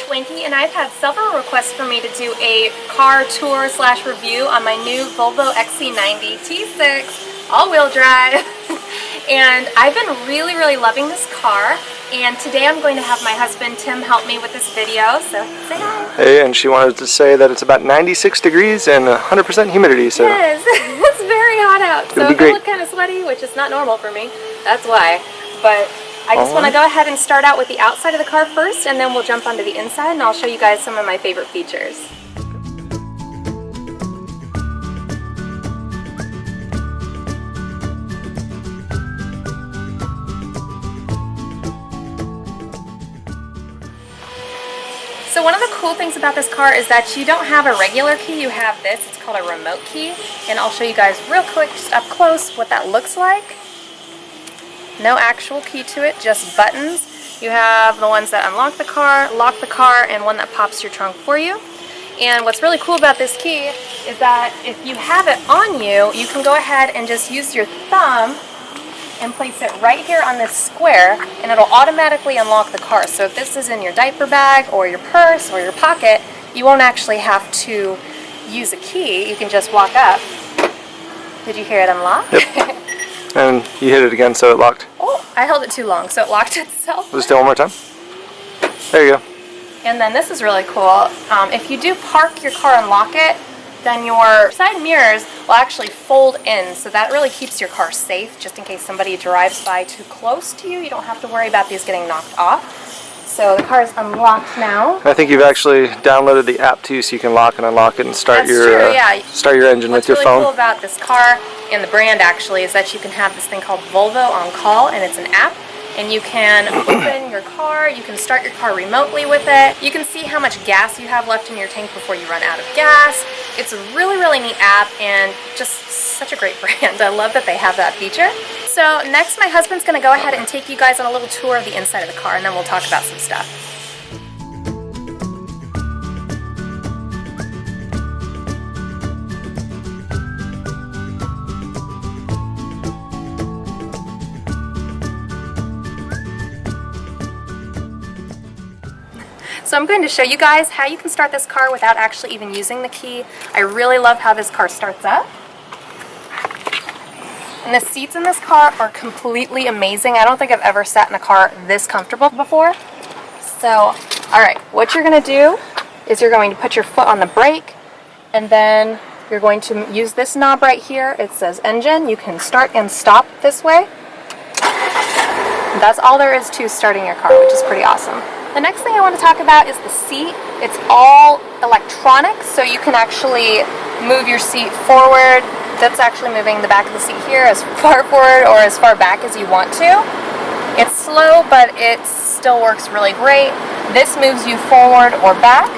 Kateschwanke, and I've had several requests for me to do a car tour / review on my new Volvo XC90 T6 all-wheel drive. And I've been really loving this car, and today I'm going to have my husband Tim help me with this video, so say hi. Hey, and she wanted to say that it's about 96 degrees and 100% humidity, so... Yes, it's very hot out, so if I look kind of sweaty, which is not normal for me, that's why. But I just want to go ahead and start out with the outside of the car first, and then we'll jump onto the inside, and I'll show you guys some of my favorite features. So one of the cool things about this car is that you don't have a regular key, you have this. It's called a remote key, and I'll show you guys real quick, just up close, what that looks like. No actual key to it, just buttons. You have the ones that unlock the car, lock the car, and one that pops your trunk for you. And what's really cool about this key is that if you have it on you, you can go ahead and just use your thumb and place it right here on this square, and it'll automatically unlock the car. So if this is in your diaper bag or your purse or your pocket, you won't actually have to use a key. You can just walk up. Did you hear it unlock? Yep. And you hit it again, so it locked. Oh, I held it too long, so it locked itself. Let's do it one more time. There you go. And then this is really cool. If you do park your car and lock it, then your side mirrors will actually fold in, so that really keeps your car safe, just in case somebody drives by too close to you. You don't have to worry about these getting knocked off. So the car is unlocked now. I think you've actually downloaded the app too, so you can lock and unlock it and start start your engine with your phone. What's really cool about this car and the brand actually is that you can have this thing called Volvo On Call, and it's an app. And you can open your car, you can start your car remotely with it. You can see how much gas you have left in your tank before you run out of gas. It's a really neat app and just such a great brand. I love that they have that feature. So next my husband's gonna go ahead and take you guys on a little tour of the inside of the car, and then we'll talk about some stuff. So I'm going to show you guys how you can start this car without actually even using the key. I really love how this car starts up. And the seats in this car are completely amazing. I don't think I've ever sat in a car this comfortable before. So, alright, what you're going to do is you're going to put your foot on the brake, and then you're going to use this knob right here. It says engine. You can start and stop this way. And that's all there is to starting your car, which is pretty awesome. The next thing I want to talk about is the seat. It's all electronic, so you can actually move your seat forward. That's actually moving the back of the seat here as far forward or as far back as you want to. It's slow, but it still works really great. This moves you forward or back.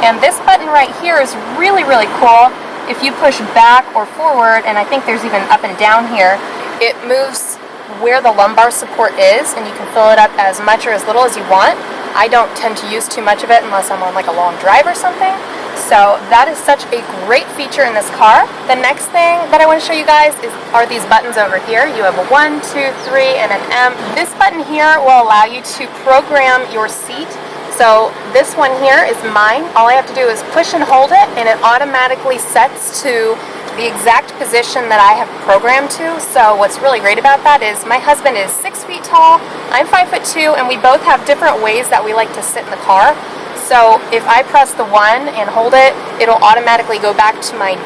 And this button right here is really cool. If you push back or forward, and I think there's even up and down here, it moves where the lumbar support is, and you can fill it up as much or as little as you want. I don't tend to use too much of it unless I'm on like a long drive or something. So that is such a great feature in this car. The next thing that I want to show you guys are these buttons over here. You have a 1, 2, 3, and an M. This button here will allow you to program your seat. So this one here is mine. All I have to do is push and hold it, and it automatically sets to the exact position that I have programmed to. So what's really great about that is my husband is 6 feet tall, I'm 5'2", and we both have different ways that we like to sit in the car. So if I press the 1 and hold it, it'll automatically go back to my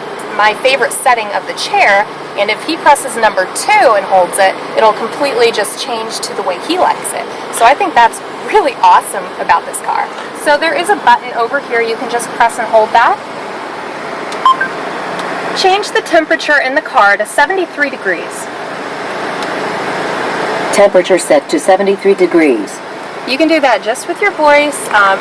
favorite setting of the chair, and if he presses number 2 and holds it, it'll completely just change to the way he likes it. So I think that's really awesome about this car. So there is a button over here, you can just press and hold that. Change the temperature in the car to 73 degrees. Temperature set to 73 degrees. You can do that just with your voice.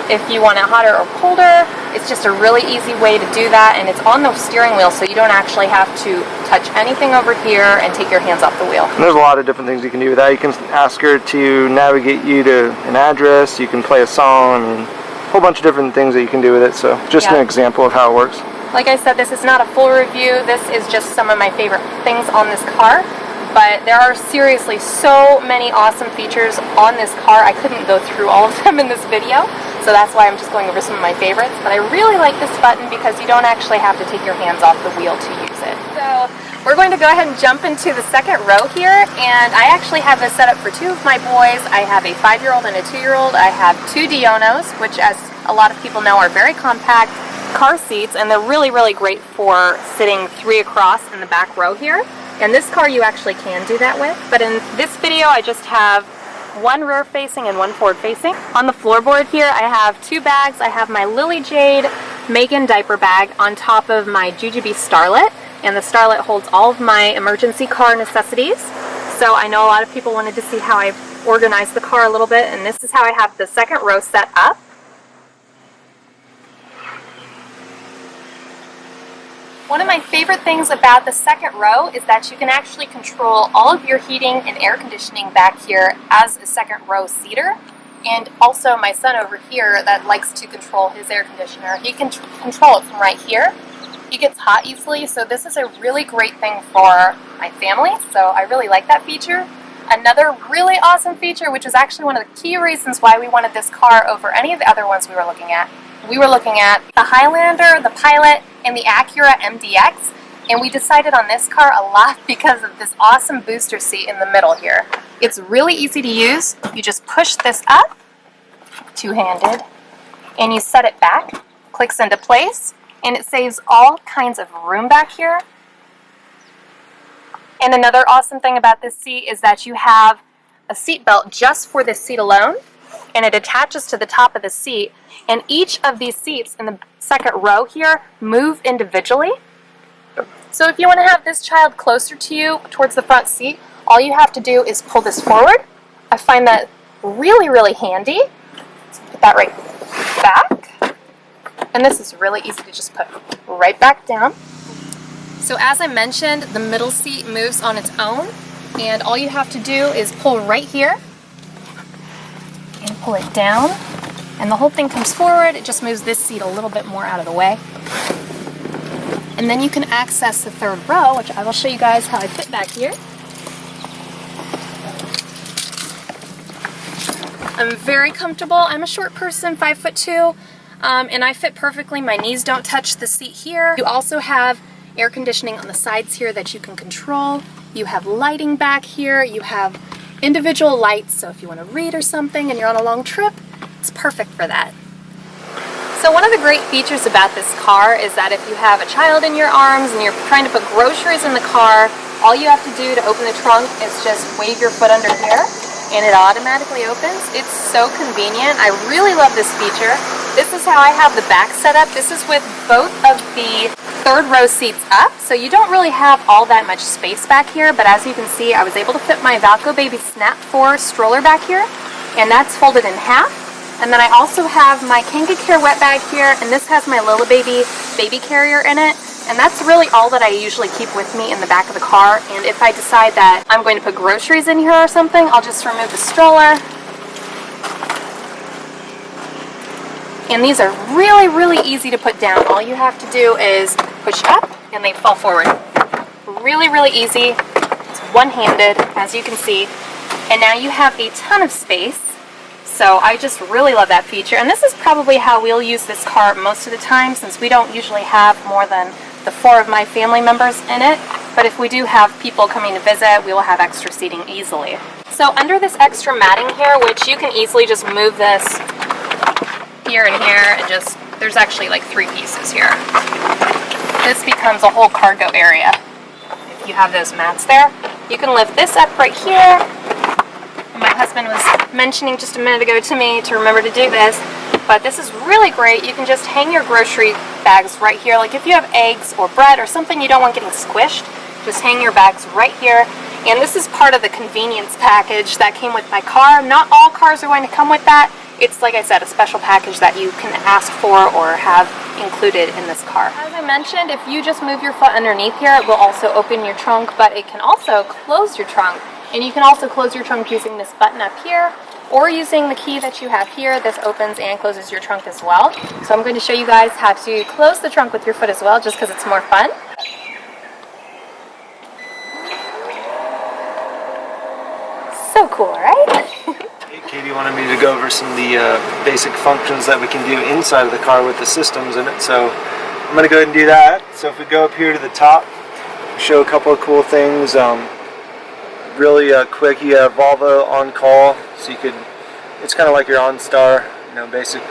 If you want it hotter or colder, it's just a really easy way to do that, and it's on the steering wheel, so you don't actually have to touch anything over here and take your hands off the wheel. And there's a lot of different things you can do with that. You can ask her to navigate you to an address, you can play a song, and a whole bunch of different things that you can do with it. So just an example of how it works. Like I said, this is not a full review. This is just some of my favorite things on this car. But there are seriously so many awesome features on this car. I couldn't go through all of them in this video. So that's why I'm just going over some of my favorites. But I really like this button because you don't actually have to take your hands off the wheel to use it. So we're going to go ahead and jump into the second row here, and I actually have this set up for two of my boys. I have a 5-year-old and a 2-year-old. I have 2 Dionos, which, as a lot of people know, are very compact car seats, and they're really, really great for sitting 3 across in the back row here. And this car you actually can do that with, but in this video I just have 1 rear facing and 1 forward facing. On the floorboard here I have 2 bags. I have my Lily Jade Megan diaper bag on top of my Jujubee Starlet, and the Starlet holds all of my emergency car necessities. So I know a lot of people wanted to see how I organized the car a little bit, and this is how I have the second row set up. One of my favorite things about the second row is that you can actually control all of your heating and air conditioning back here as a second row seater. And also my son over here that likes to control his air conditioner, he can control it from right here. He gets hot easily, so this is a really great thing for my family, so I really like that feature. Another really awesome feature, which is actually one of the key reasons why we wanted this car over any of the other ones we were looking at. We were looking at the Highlander, the Pilot, and the Acura MDX, and we decided on this car a lot because of this awesome booster seat in the middle here. It's really easy to use. You just push this up, two-handed, and you set it back, clicks into place, and it saves all kinds of room back here. And another awesome thing about this seat is that you have a seat belt just for this seat alone, and it attaches to the top of the seat, and each of these seats in the second row here move individually. So if you want to have this child closer to you towards the front seat, all you have to do is pull this forward. I find that really, really handy. So put that right back. And this is really easy to just put right back down. So as I mentioned, the middle seat moves on its own, and all you have to do is pull right here and pull it down, and the whole thing comes forward. It just moves this seat a little bit more out of the way. And then you can access the third row, which I will show you guys how I fit back here. I'm very comfortable. I'm a short person, 5'2", and I fit perfectly. My knees don't touch the seat here. You also have air conditioning on the sides here that you can control. You have lighting back here. You have individual lights, so if you want to read or something and you're on a long trip, it's perfect for that. So one of the great features about this car is that if you have a child in your arms and you're trying to put groceries in the car, all you have to do to open the trunk is just wave your foot under here and it automatically opens. It's so convenient. I really love this feature. This is how I have the back set up. This is with both of the third row seats up, so you don't really have all that much space back here, but as you can see, I was able to fit my Valco Baby Snap 4 stroller back here, and that's folded in half. And then I also have my KangaCare wet bag here, and this has my Lila Baby baby carrier in it, and that's really all that I usually keep with me in the back of the car. And if I decide that I'm going to put groceries in here or something, I'll just remove the stroller. And these are really, really easy to put down. All you have to do is push up and they fall forward. Really, really easy. It's one-handed, as you can see. And now you have a ton of space. So I just really love that feature. And this is probably how we'll use this car most of the time, since we don't usually have more than the 4 of my family members in it. But if we do have people coming to visit, we will have extra seating easily. So under this extra matting here, which you can easily just move this here and here, and just, there's actually like 3 pieces here. This becomes a whole cargo area. If you have those mats there, you can lift this up right here. My husband was mentioning just a minute ago to me to remember to do this, but this is really great. You can just hang your grocery bags right here. Like if you have eggs or bread or something you don't want getting squished, just hang your bags right here. And this is part of the convenience package that came with my car. Not all cars are going to come with that. It's, like I said, a special package that you can ask for or have included in this car. As I mentioned, if you just move your foot underneath here, it will also open your trunk, but it can also close your trunk. And you can also close your trunk using this button up here, or using the key that you have here. This opens and closes your trunk as well. So I'm going to show you guys how to close the trunk with your foot as well, just because it's more fun. So cool, right? Katie wanted me to go over some of the basic functions that we can do inside of the car with the systems in it, so I'm going to go ahead and do that. So if we go up here to the top, show a couple of cool things. Really quick, you have Volvo on call, so you could, it's kind of like your OnStar, you know, basic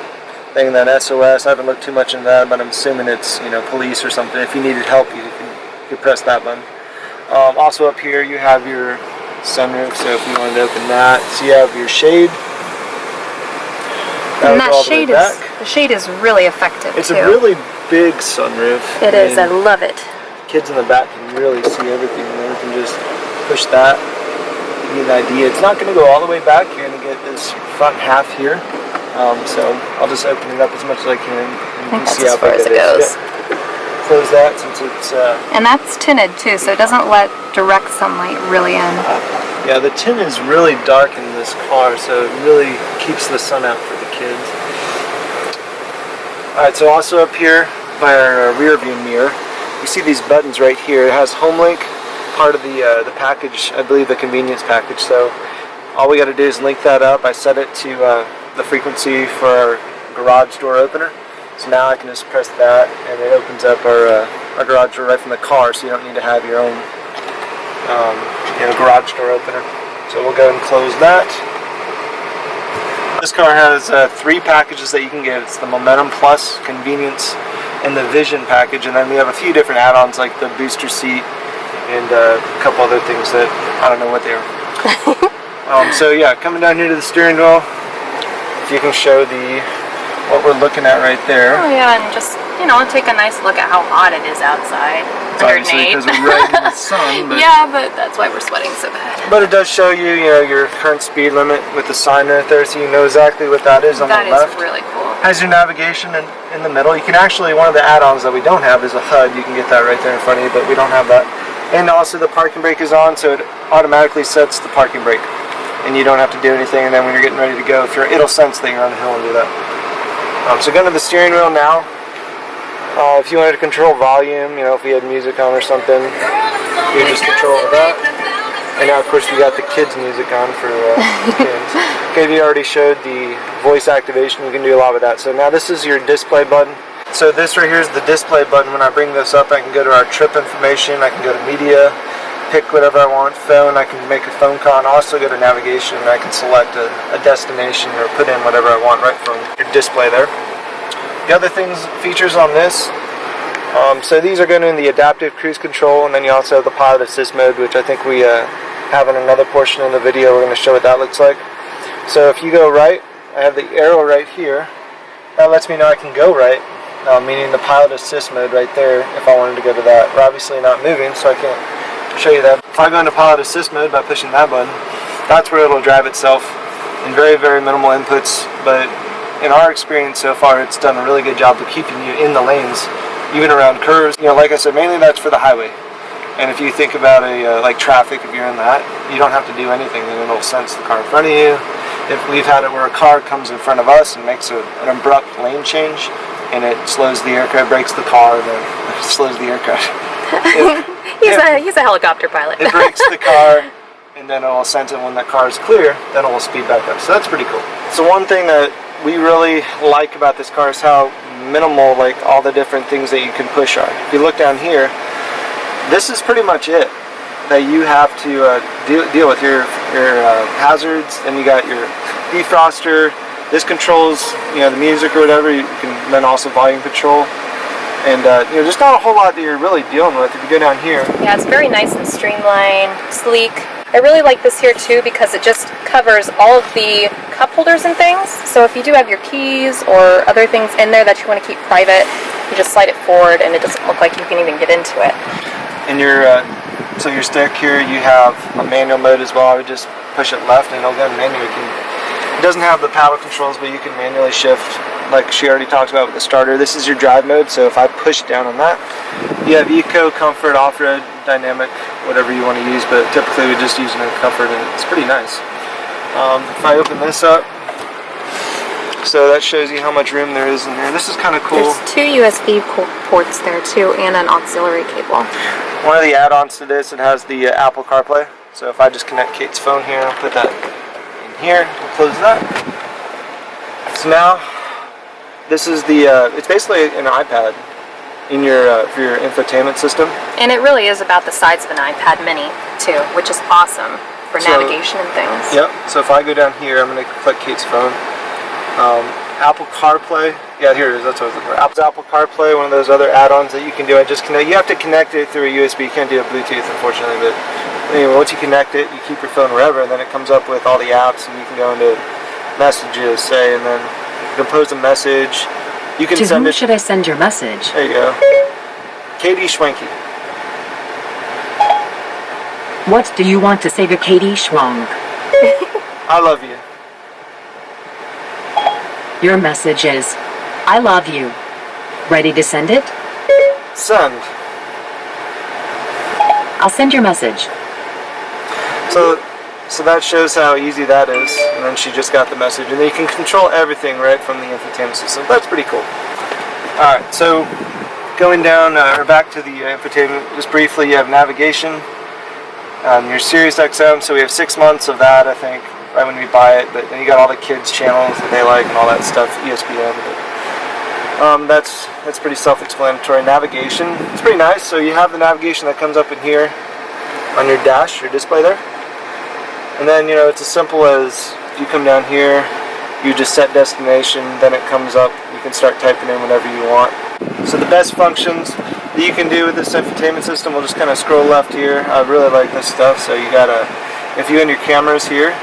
thing. Then SOS, I haven't looked too much into that, but I'm assuming it's, you know, police or something. If you needed help, you could press that button. Also up here you have your sunroof, so if you wanted to open that, so you have your shade. And that shade is, the shade is really effective. It's too. a really big sunroof. It is, I love it. Kids in the back can really see everything, and then we can just push that. Give you an idea. It's not going to go all the way back. You're going to get this front half here. So I'll just open it up as much as I can, and you can see how big it goes. Yeah. Close that since it's and that's tinted too, so it doesn't let direct sunlight really in. Yeah, the tint is really dark in this car, so it really keeps the sun out for the kids. Alright, so also up here by our rear view mirror, you see these buttons right here. It has HomeLink, part of the package, I believe the convenience package, so all we got to do is link that up. I set it to the frequency for our garage door opener. So now I can just press that, and it opens up our garage door right from the car, so you don't need to have your own garage door opener. So we'll go and close that. This car has 3 packages that you can get. It's the Momentum Plus, Convenience, and the Vision package, and then we have a few different add-ons like the booster seat and a couple other things that I don't know what they are. So yeah, coming down here to the steering wheel, if you can show what we're looking at right there. Oh yeah, and just, you know, take a nice look at how hot it is outside. It's obviously because we're right in the sun. But yeah, but that's why we're sweating so bad. But it does show you, your current speed limit with the sign right there, so you know exactly what that is on the left. That is really cool. Has your navigation in the middle. You can actually, one of the add-ons that we don't have is a HUD. You can get that right there in front of you, but we don't have that. And also the parking brake is on, so it automatically sets the parking brake. And you don't have to do anything, and then when you're getting ready to go, it'll sense that you're on the hill and do that. So going to the steering wheel now. If you wanted to control volume, if we had music on or something, you just control that. And now, of course, we got the kids' music on for kids. Okay, we already showed the voice activation. You can do a lot with that. So now this is your display button. So this right here is the display button. When I bring this up, I can go to our trip information. I can go to media, pick whatever I want. Phone, I can make a phone call. And also go to navigation, and I can select a destination or put in whatever I want right from your display there. The other features on this, so these are going in the adaptive cruise control, and then you also have the pilot assist mode, which I think we have in another portion of the video. We're going to show what that looks like. So if you go right, I have the arrow right here. That lets me know I can go right, meaning the pilot assist mode right there if I wanted to go to that. We're obviously not moving, so I can't show you that. If I go into pilot assist mode by pushing that button, that's where it'll drive itself in very, very minimal inputs, but in our experience so far, it's done a really good job of keeping you in the lanes, even around curves. Like I said, mainly that's for the highway. And if you think about like traffic, if you're in that, you don't have to do anything, and it'll sense the car in front of you. If we've had it where a car comes in front of us and makes an abrupt lane change, and it slows the aircraft, brakes the car, then it slows the aircraft. He's a helicopter pilot. It brakes the car, and then it will sense it when that car is clear, then it will speed back up. So that's pretty cool. So one thing that we really like about this car is how minimal, like, all the different things that you can push are. If you look down here, this is pretty much it that you have to deal with your hazards. And you got your defroster. This controls the music or whatever. You can then also volume control. And there's not a whole lot that you're really dealing with if you go down here. Yeah, it's very nice and streamlined, sleek. I really like this here too because it just covers all of the cup holders and things. So if you do have your keys or other things in there that you want to keep private, you just slide it forward and it doesn't look like you can even get into it. And your stick here, you have a manual mode as well. I would just push it left and it'll go in manual. It doesn't have the paddle controls, but you can manually shift, like she already talked about with the starter. This is your drive mode, so if I push down on that, you have eco, comfort, off-road, dynamic, whatever you want to use, but typically we just use it in comfort, and it's pretty nice. If I open this up, so that shows you how much room there is in here. This is kind of cool. There's 2 USB ports there too, and an auxiliary cable. One of the add-ons to this, it has the Apple CarPlay. So if I just connect Kate's phone here, I'll put that in here, we'll close that. So now, this is the, it's basically an iPad in your, for your infotainment system. And it really is about the size of an iPad mini too, which is awesome for navigation and things. Yep, so if I go down here, I'm going to click Kate's phone. Apple CarPlay, yeah, here it is, that's what I was looking for. Apple CarPlay, one of those other add-ons that you can do. I just connect, you have to connect it through a USB, you can't do a Bluetooth unfortunately, but anyway, once you connect it, you keep your phone wherever, and then it comes up with all the apps, and you can go into messages, say, and then compose a message. You can To whom should I send your message? There you go. Kateschwanke. What do you want to say to kateschwanke? I love you. Your message is, I love you. Ready to send it? Send. I'll send your message. So that shows how easy that is, and then she just got the message, and then you can control everything right from the infotainment system. That's pretty cool. Alright, so going down, or back to the infotainment, just briefly, you have navigation, your Sirius XM, so we have 6 months of that, I think, right when we buy it, but then you got all the kids channels that they like and all that stuff, ESPN. But, that's pretty self-explanatory. Navigation, it's pretty nice. So you have the navigation that comes up in here on your dash, your display there. And then, you know, it's as simple as you come down here, you just set destination, then it comes up, you can start typing in whatever you want. So the best functions that you can do with this infotainment system, we'll just kind of scroll left here. I really like this stuff. So you got if you in your cameras here,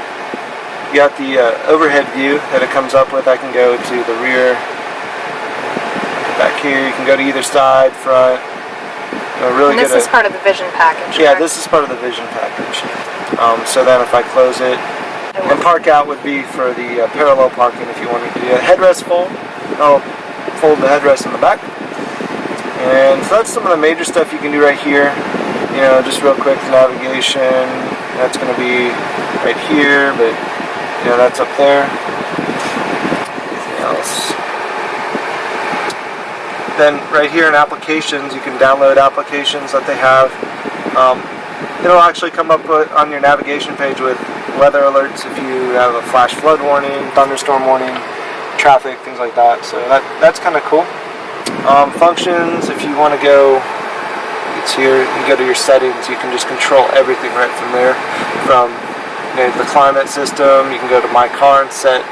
you got the overhead view that it comes up with. I can go to the rear, back here. You can go to either side, front. You know, really and this is part of the vision package. Yeah, correct? this is part of the vision package. So then if I close it, and park out would be for the parallel parking if you wanted to do a headrest fold. I'll fold the headrest in the back. And so that's some of the major stuff you can do right here. You know, just real quick, navigation. That's going to be right here, but you know, that's up there. Anything else? Then right here in applications, you can download applications that they have. It'll actually come up on your navigation page with weather alerts if you have a flash flood warning, thunderstorm warning, traffic, things like that. So that's kind of cool. Functions, if you want to go, it's here, you go to your settings, you can just control everything right from there. From the climate system, you can go to my car and set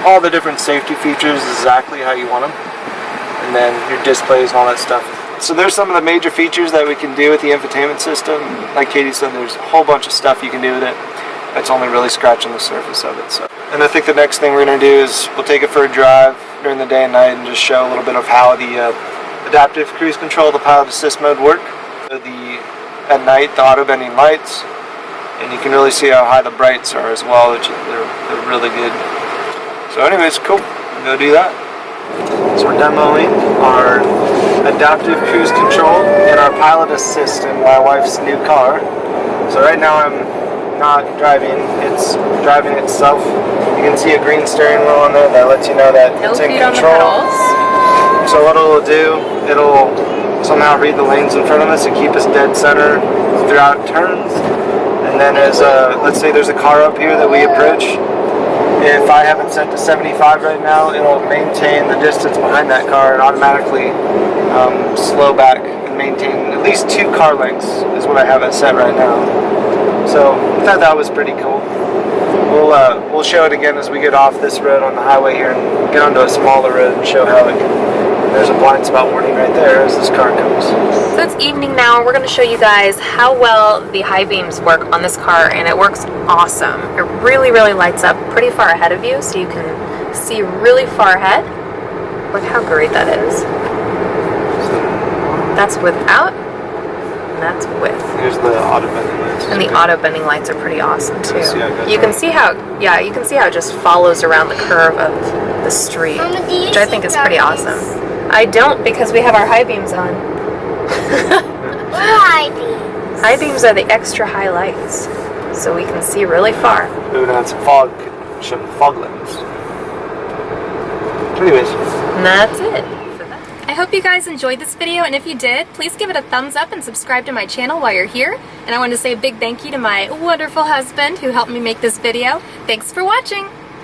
all the different safety features exactly how you want them, and then your displays and all that stuff. So there's some of the major features that we can do with the infotainment system. Like Katie said, there's a whole bunch of stuff you can do with it. That's only really scratching the surface of it. So, and I think the next thing we're going to do is we'll take it for a drive during the day and night and just show a little bit of how the adaptive cruise control, the pilot assist mode work. So at night, the auto bending lights. And you can really see how high the brights are as well, which they're really good. So anyways, cool. We'll go do that. So we're demoing our adaptive cruise control and our pilot assist in my wife's new car. So right now I'm not driving, it's driving itself. You can see a green steering wheel on there that lets you know that it's in control. So what it'll do, it'll somehow read the lanes in front of us and keep us dead center throughout turns. And then as let's say there's a car up here that we approach, if I have it set to 75 right now, it'll maintain the distance behind that car and automatically slow back and maintain at least 2 car lengths is what I have it set right now. So I thought that was pretty cool. We'll show it again as we get off this road on the highway here and get onto a smaller road and show how it can. There's a blind spot warning right there as this car comes. So it's evening now, and we're going to show you guys how well the high beams work on this car, and it works awesome. It really, really lights up pretty far ahead of you, so you can see really far ahead. Look how great that is. That's without, and that's with. Here's the auto bending lights. And the auto bending lights are pretty awesome too. You can see how, you can see how it just follows around the curve of the street, which I think is pretty awesome. I don't, because we have our high beams on. What are high beams? High beams are the extra high lights, so we can see really far. Moving on some fog lamps. Anyways. And that's it for that. I hope you guys enjoyed this video, and if you did, please give it a thumbs up and subscribe to my channel while you're here. And I want to say a big thank you to my wonderful husband who helped me make this video. Thanks for watching!